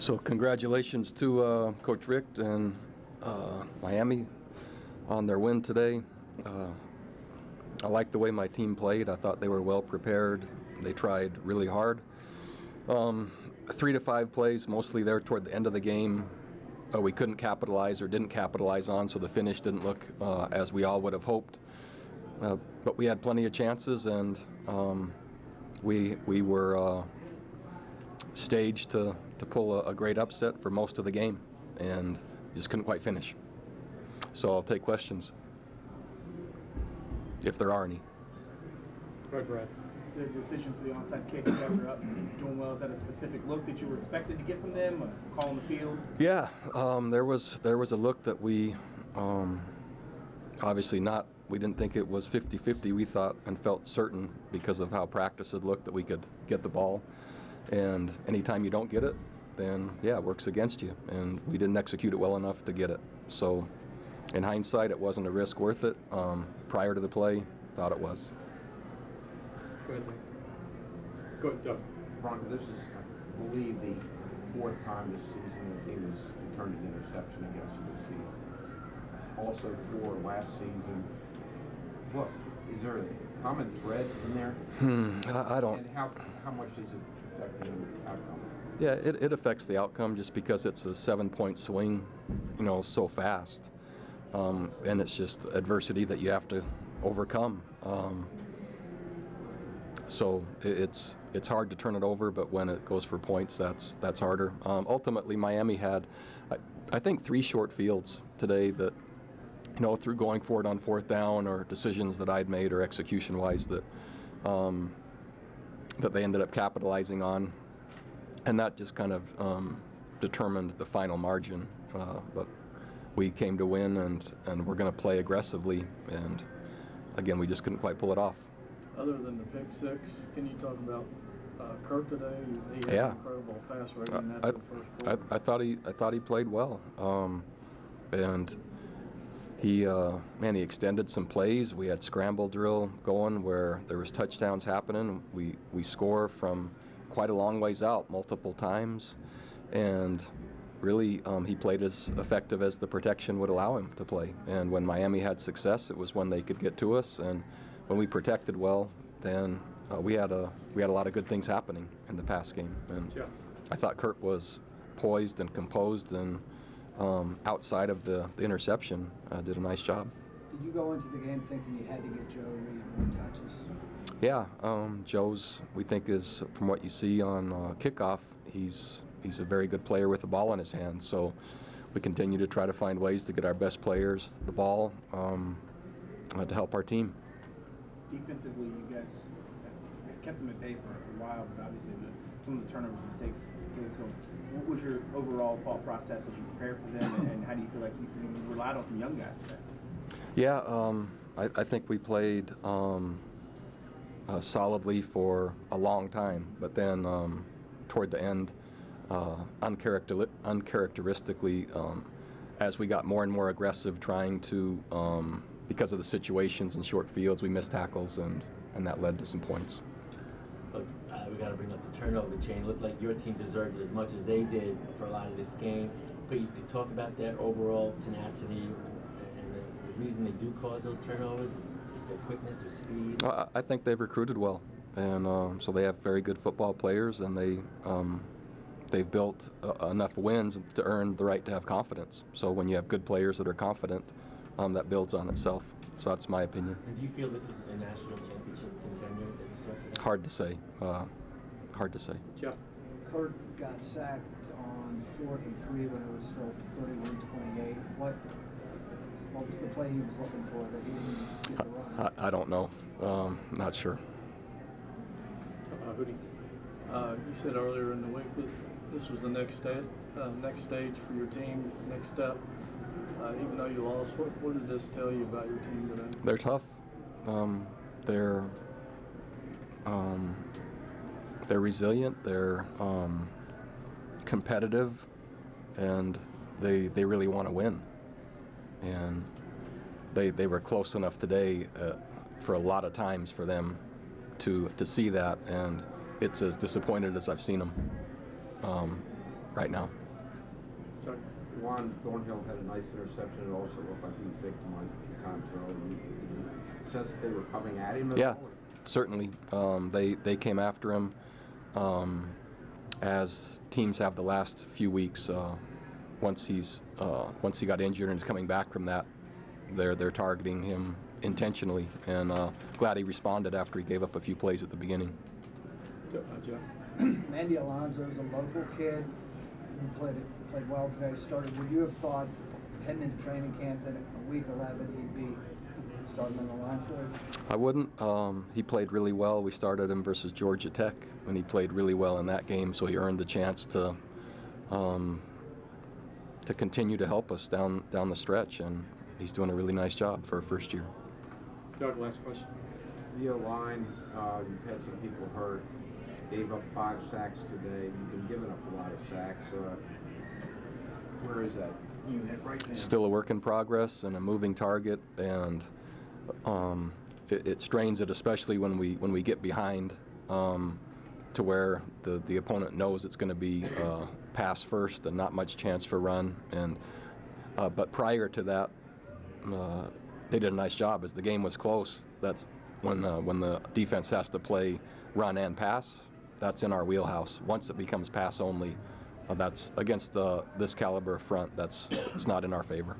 So congratulations to Coach Rick and Miami on their win today. I like the way my team played. I thought they were well prepared. They tried really hard. 3 to 5 plays, mostly there toward the end of the game, we couldn't capitalize or didn't capitalize on, so the finish didn't look as we all would have hoped. But we had plenty of chances, and we were staged to pull a great upset for most of the game, and just couldn't quite finish. So I'll take questions, if there are any. Right, Brad. The decision for the onside kick, you guys are up doing well. Is that a specific look that you were expected to get from them, a call on the field? Yeah, there was a look that we obviously not. We didn't think it was 50-50. We thought and felt certain because of how practice had looked that we could get the ball. And anytime you don't get it, then yeah, it works against you. And we didn't execute it well enough to get it. So in hindsight, it wasn't a risk worth it. Prior to the play, thought it was. Go ahead, Nick. Go ahead, Doug. Bronco, this is, I believe, the 4th time this season the team has returned an interception against you this season. Also 4 last season. What, is there a common thread in there? I don't. And how much does it affect the outcome? Yeah, it affects the outcome just because it's a 7-point swing, so fast. And it's just adversity that you have to overcome. So it's hard to turn it over, but when it goes for points, that's harder. Ultimately, Miami had, I think, 3 short fields today that, through going for it on 4th down or decisions that I'd made or execution-wise that they ended up capitalizing on, and that just kind of determined the final margin. But we came to win, and we're going to play aggressively, and again, we just couldn't quite pull it off. Other than the pick 6, can you talk about Kurt today? He had an incredible pass rating after the first quarter. I thought he played well, and he extended some plays. We had scramble drill going where there was touchdowns happening. We score from quite a long ways out multiple times, and really he played as effective as the protection would allow him to play. And when Miami had success, it was when they could get to us, and when we protected well, then we had a lot of good things happening in the pass game. And yeah. I thought Kurt was poised and composed, and outside of the interception, did a nice job. Did you go into the game thinking you had to get Joe Reed more touches? Yeah, Joe's, we think, is, from what you see on kickoff, he's a very good player with the ball in his hands. So we continue to try to find ways to get our best players the ball to help our team. Defensively, you guys kept them at bay for a while, but obviously some of the turnover mistakes came to them. What was your overall thought process as you prepared for them, and how do you feel like you relied on some young guys today? Yeah, I think we played solidly for a long time, but then toward the end, uncharacteristically, as we got more and more aggressive trying to, because of the situations in short fields, we missed tackles, and that led to some points. Look, we got to bring up the turnover chain. It looked like your team deserved it as much as they did for a lot of this game. But you could talk about that overall tenacity and the reason they do cause those turnovers is their quickness, their speed. I think they've recruited well, and so they have very good football players, and they've built enough wins to earn the right to have confidence. So when you have good players that are confident, that builds on itself. So that's my opinion. And do you feel this is a national championship contender that you saw today? Hard to say. Hard to say. Jeff. Kurt got sacked on 4th and 3 when it was still 31-28. What was the play he was looking for that he didn't get the run? I don't know. Not sure. Hoodie. You said earlier in the week that this was the next stage for your team, next step. Even though you lost, what did this tell you about your team today? They're tough. They're resilient. They're competitive, and they really want to win. And they were close enough today for a lot of times for them to see that, and it's as disappointed as I've seen them right now. Juan Thornhill had a nice interception. It also looked like he was victimized a few times early. Did you sense that they were coming at him at Yeah, all? certainly. They came after him as teams have the last few weeks. Once he got injured and is coming back from that, they're targeting him intentionally, and glad he responded after he gave up a few plays at the beginning. Jeff? Mandy Alonso is a local kid who played well today. Started. Would you have thought heading into training camp that in week 11 he'd be starting on the line for you? I wouldn't. He played really well. We started him versus Georgia Tech, and he played really well in that game, so he earned the chance to continue to help us down the stretch, and he's doing a really nice job for a first year. Doug, last question. The O-line, you've had some people hurt. Gave up 5 sacks today. You've been giving up a lot of sacks. Where is that unit right now? Still a work in progress and a moving target, and it strains it, especially when we get behind to where the opponent knows it's going to be pass first and not much chance for run. And but prior to that, they did a nice job. As the game was close, that's when the defense has to play run and pass. That's in our wheelhouse. Once it becomes pass only, that's against this caliber of front. It's not in our favor.